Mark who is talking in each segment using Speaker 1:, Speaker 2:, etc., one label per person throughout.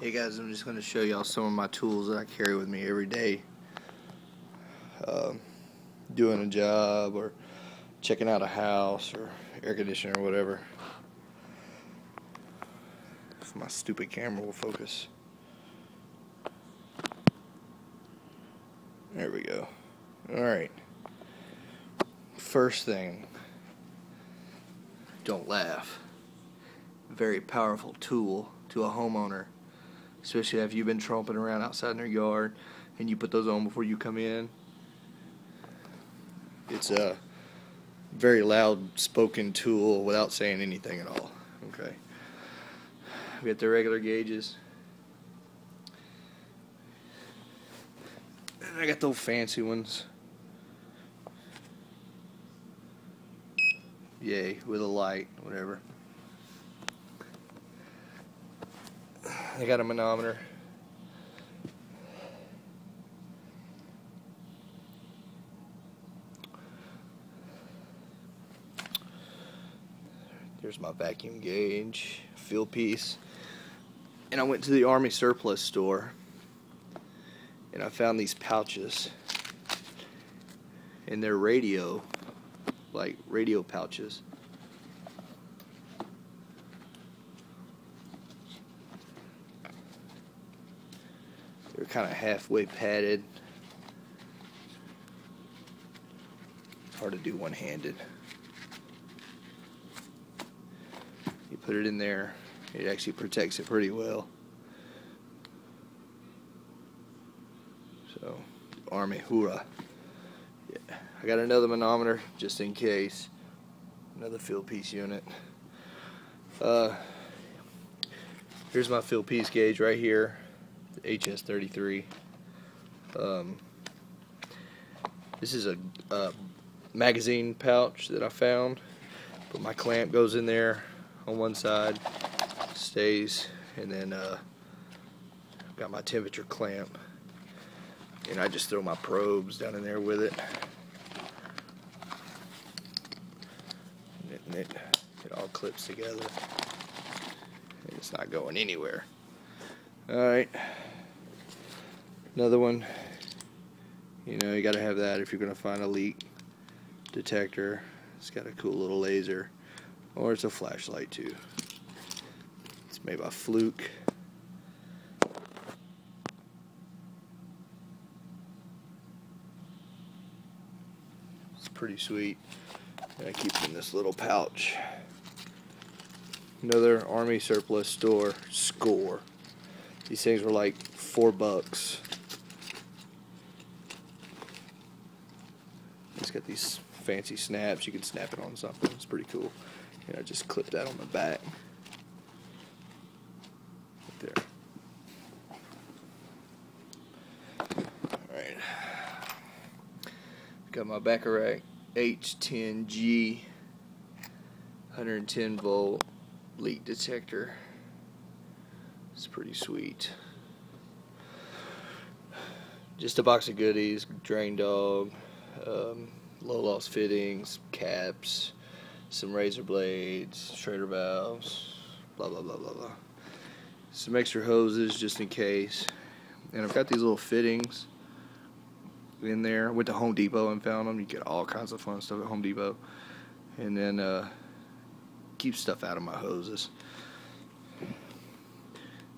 Speaker 1: Hey guys, I'm just going to show y'all some of my tools that I carry with me every day. Doing a job or checking out a house or air conditioner or whatever. If my stupid camera will focus. There we go. Alright. First thing, don't laugh. Very powerful tool to a homeowner. Especially if you've been tromping around outside in their yard and you put those on before you come in. It's a very loud spoken tool without saying anything at all. Okay. We got the regular gauges. And I got those fancy ones. Yay, with a light, whatever. I got a manometer. There's my vacuum gauge, fill piece. And I went to the Army surplus store and I found these pouches. And they're radio pouches. They're kind of halfway padded. Hard to do one-handed. You put it in there, it actually protects it pretty well. So, Army, hoorah. Yeah. I got another manometer just in case. Another fill piece unit. Here's my fill piece gauge right here. The HS33. This is a magazine pouch that I found. But my clamp goes in there on one side, stays, and then got my temperature clamp. And I just throw my probes down in there with it. And it all clips together. And it's not going anywhere. Alright. Another one. You know, you gotta have that if you're gonna find a leak detector. It's got a cool little laser. Or it's a flashlight too. It's made by Hvac. It's pretty sweet. And I keep it in this little pouch. Another Army surplus store score. These things were like $4. It's got these fancy snaps. You can snap it on something. It's pretty cool. And I just clip that on the back. Right there. Alright. Got my Hvac H10G 110 volt leak detector. It's pretty sweet. Just a box of goodies, drain dog, low loss fittings, caps, some razor blades, Schrader valves, blah blah blah blah blah. Some extra hoses just in case. And I've got these little fittings in there. I went to Home Depot and found them. You get all kinds of fun stuff at Home Depot. And then keep stuff out of my hoses.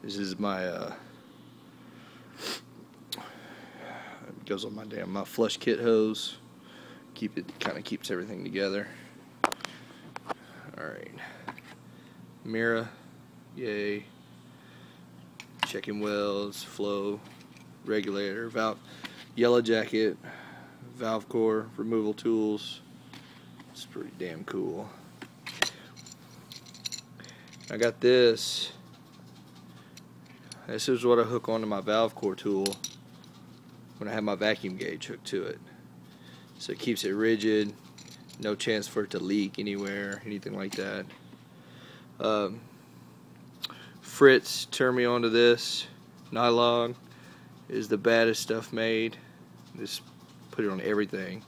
Speaker 1: This is my it goes on my flush kit hose. Kind of keeps everything together. Alright. Mirror, yay. Checking wells, flow, regulator, valve, yellow jacket, valve core, removal tools. It's pretty damn cool. I got this. This is what I hook onto my valve core tool when I have my vacuum gauge hooked to it. So it keeps it rigid, no chance for it to leak anywhere, anything like that. Fritz turned me onto this. Nylon is the baddest stuff made. Just put it on everything.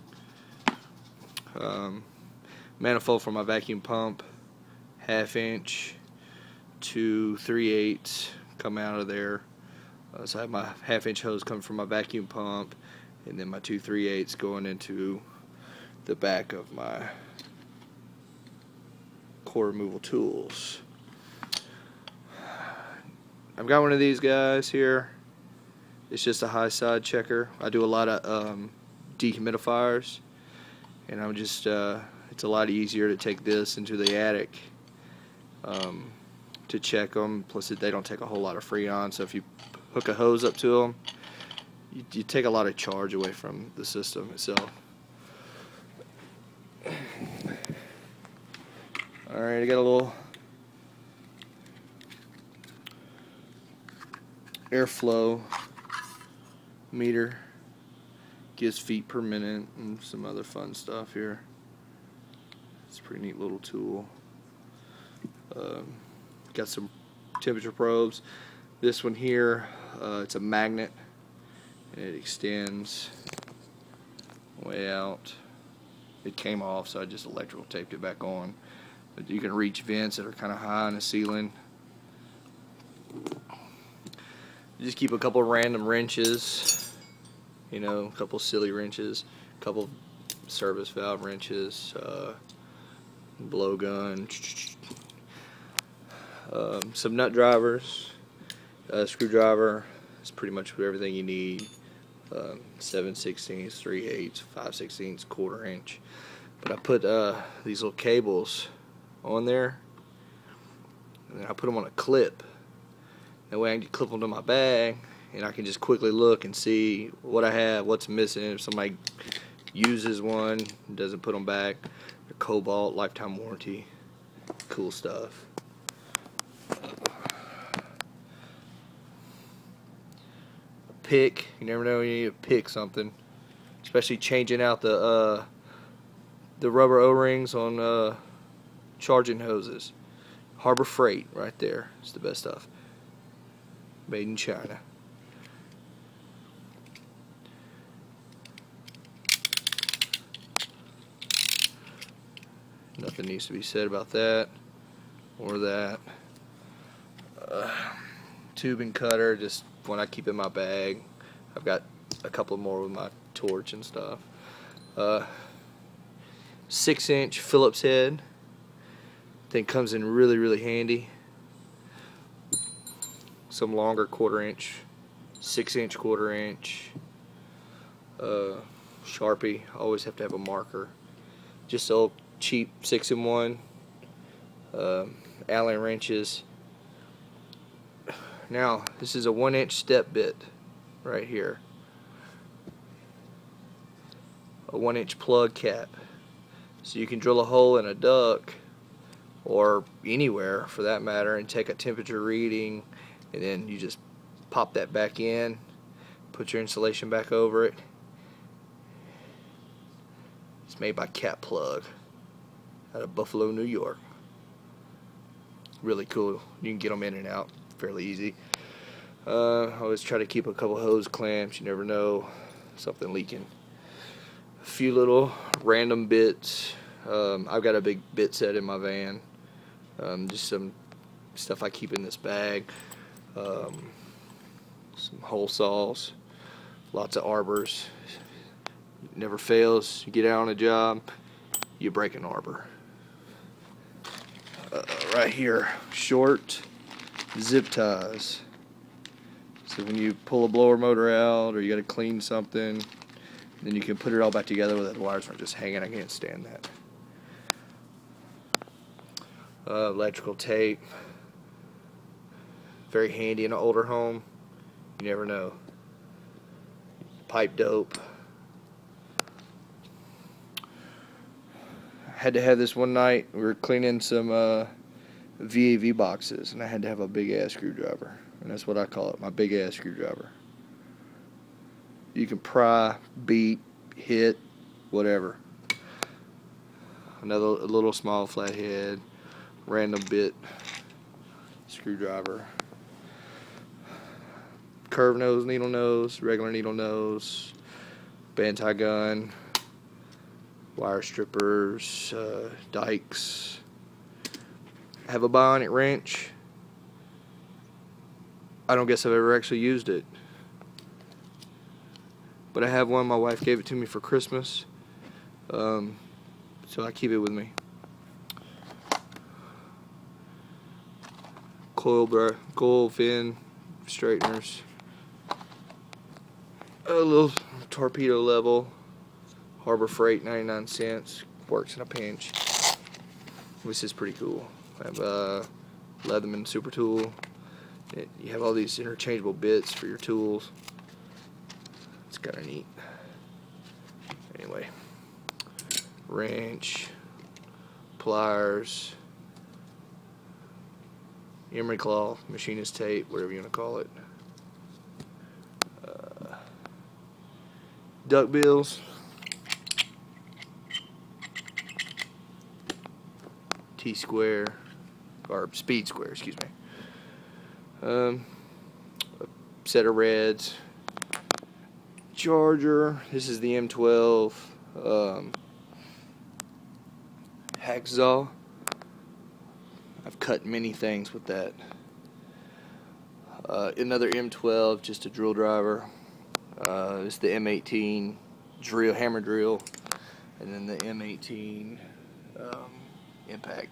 Speaker 1: Manifold for my vacuum pump, 1/2 inch to 3/8 come out of there. So I have my 1/2-inch hose coming from my vacuum pump, and then my 2 3/8 going into the back of my core removal tools. I've got one of these guys here. It's just a high side checker. I do a lot of dehumidifiers, and I'm just it's a lot easier to take this into the attic to check them. Plus they don't take a whole lot of Freon, so if you hook a hose up to them, you take a lot of charge away from the system itself. Alright, I got a little airflow meter, gives feet per minute and some other fun stuff here. It's a pretty neat little tool. Got some temperature probes. This one here, it's a magnet, and it extends way out. It came off, so I just electrical taped it back on. But you can reach vents that are kind of high in the ceiling. You just keep a couple random wrenches, you know, a couple silly wrenches, a couple service valve wrenches, blowgun, some nut drivers, screwdriver. It's pretty much everything you need. 7/16, 3/8, 5/16, 1/4 inch. But I put these little cables on there, and then I put them on a clip. That way I can clip them to my bag, and I can just quickly look and see what I have, what's missing. If somebody uses one and doesn't put them back, they're Cobalt, lifetime warranty, cool stuff. Pick, you never know when you need to pick something, especially changing out the rubber O-rings on charging hoses. Harbor Freight right there. It's the best stuff. Made in China. Nothing needs to be said about that or that. Tubing cutter, just one I keep in my bag. I've got a couple more with my torch and stuff. 6-inch Phillips head. Thing comes in really handy. Some longer 1/4 inch, 6-inch 1/4 inch. Sharpie. Always have to have a marker. Just old cheap 6-in-1. Allen wrenches. Now this is a 1-inch step bit right here. A 1-inch plug cap. So you can drill a hole in a duct, or anywhere for that matter, and take a temperature reading, and then you just pop that back in, put your insulation back over it. It's made by Cat Plug out of Buffalo, New York. Really cool. You can get them in and out fairly easy. I always try to keep a couple hose clamps. You never know, something leaking. A few little random bits. I've got a big bit set in my van. Just some stuff I keep in this bag. Some hole saws, lots of arbors. Never fails. You get out on a job, you break an arbor. Right here, short zip ties. So when you pull a blower motor out, or you got to clean something, then you can put it all back together without the wires aren't just hanging. I can't stand that. Electrical tape. Very handy in an older home. You never know. Pipe dope. Had to have this one night. We were cleaning some VAV boxes, and I had to have a big ass screwdriver, and that's what I call it, my big ass screwdriver. You can pry, beat, hit, whatever. A little small flathead, random bit screwdriver. Curved nose, needle nose, regular needle nose, band tie gun, wire strippers, dikes. Have a bionic wrench. I don't guess I've ever actually used it. But I have one. My wife gave it to me for Christmas. So I keep it with me. Coil fin straighteners. A little torpedo level. Harbor Freight, 99 cents. Works in a pinch. This is pretty cool. I have a Leatherman super tool. You have all these interchangeable bits for your tools. It's kind of neat. Anyway, wrench, pliers, emery cloth, machinist tape, whatever you want to call it. Duck bills. T-square, or speed square, excuse me. A set of reds. Charger. This is the M12 hacksaw. I've cut many things with that. Another M12, just a drill driver. It's the M18 drill, hammer drill, and then the M18 impact.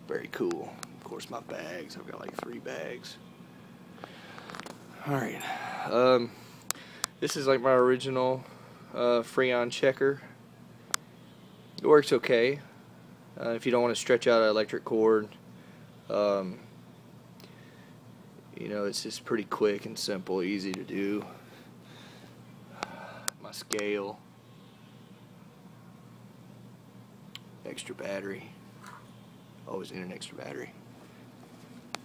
Speaker 1: Very cool. Of course, my bags. I've got like 3 bags. Alright. This is like my original Freon checker. It works okay. If you don't want to stretch out an electric cord, you know, it's just pretty quick and simple, easy to do. My scale. Extra battery. Always need an extra battery.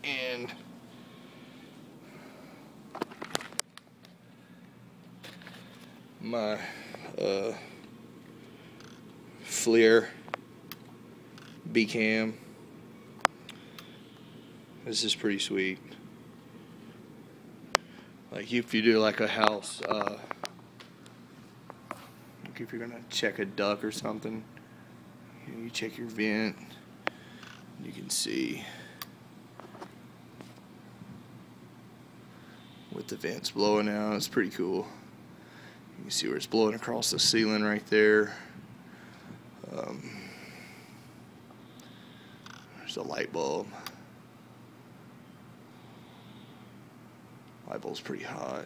Speaker 1: And my FLIR B-cam. This is pretty sweet. Like if you do like a house, like if you're gonna check a duct or something, you check your vent. You can see with the vents blowing out. It's pretty cool. You can see where it's blowing across the ceiling right there. There's a light bulb. Light bulb's pretty hot.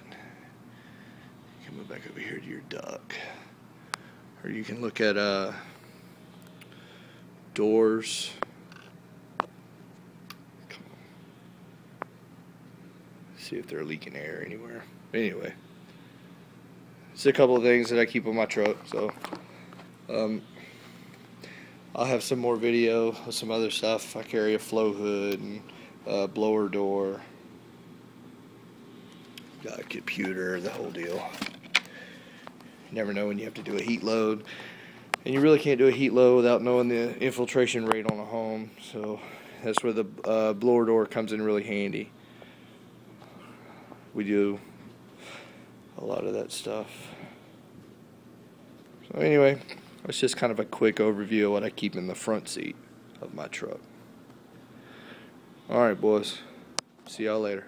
Speaker 1: Coming back over here to your duct. Or you can look at doors. See if they're leaking air anywhere. Anyway, it's a couple of things that I keep on my truck. So I'll have some more video of some other stuff. I carry a flow hood and a blower door. Got a computer, the whole deal. You never know when you have to do a heat load. And you really can't do a heat load without knowing the infiltration rate on a home. So that's where the blower door comes in really handy. We do a lot of that stuff. So anyway, that's just kind of a quick overview of what I keep in the front seat of my truck. Alright boys, see y'all later.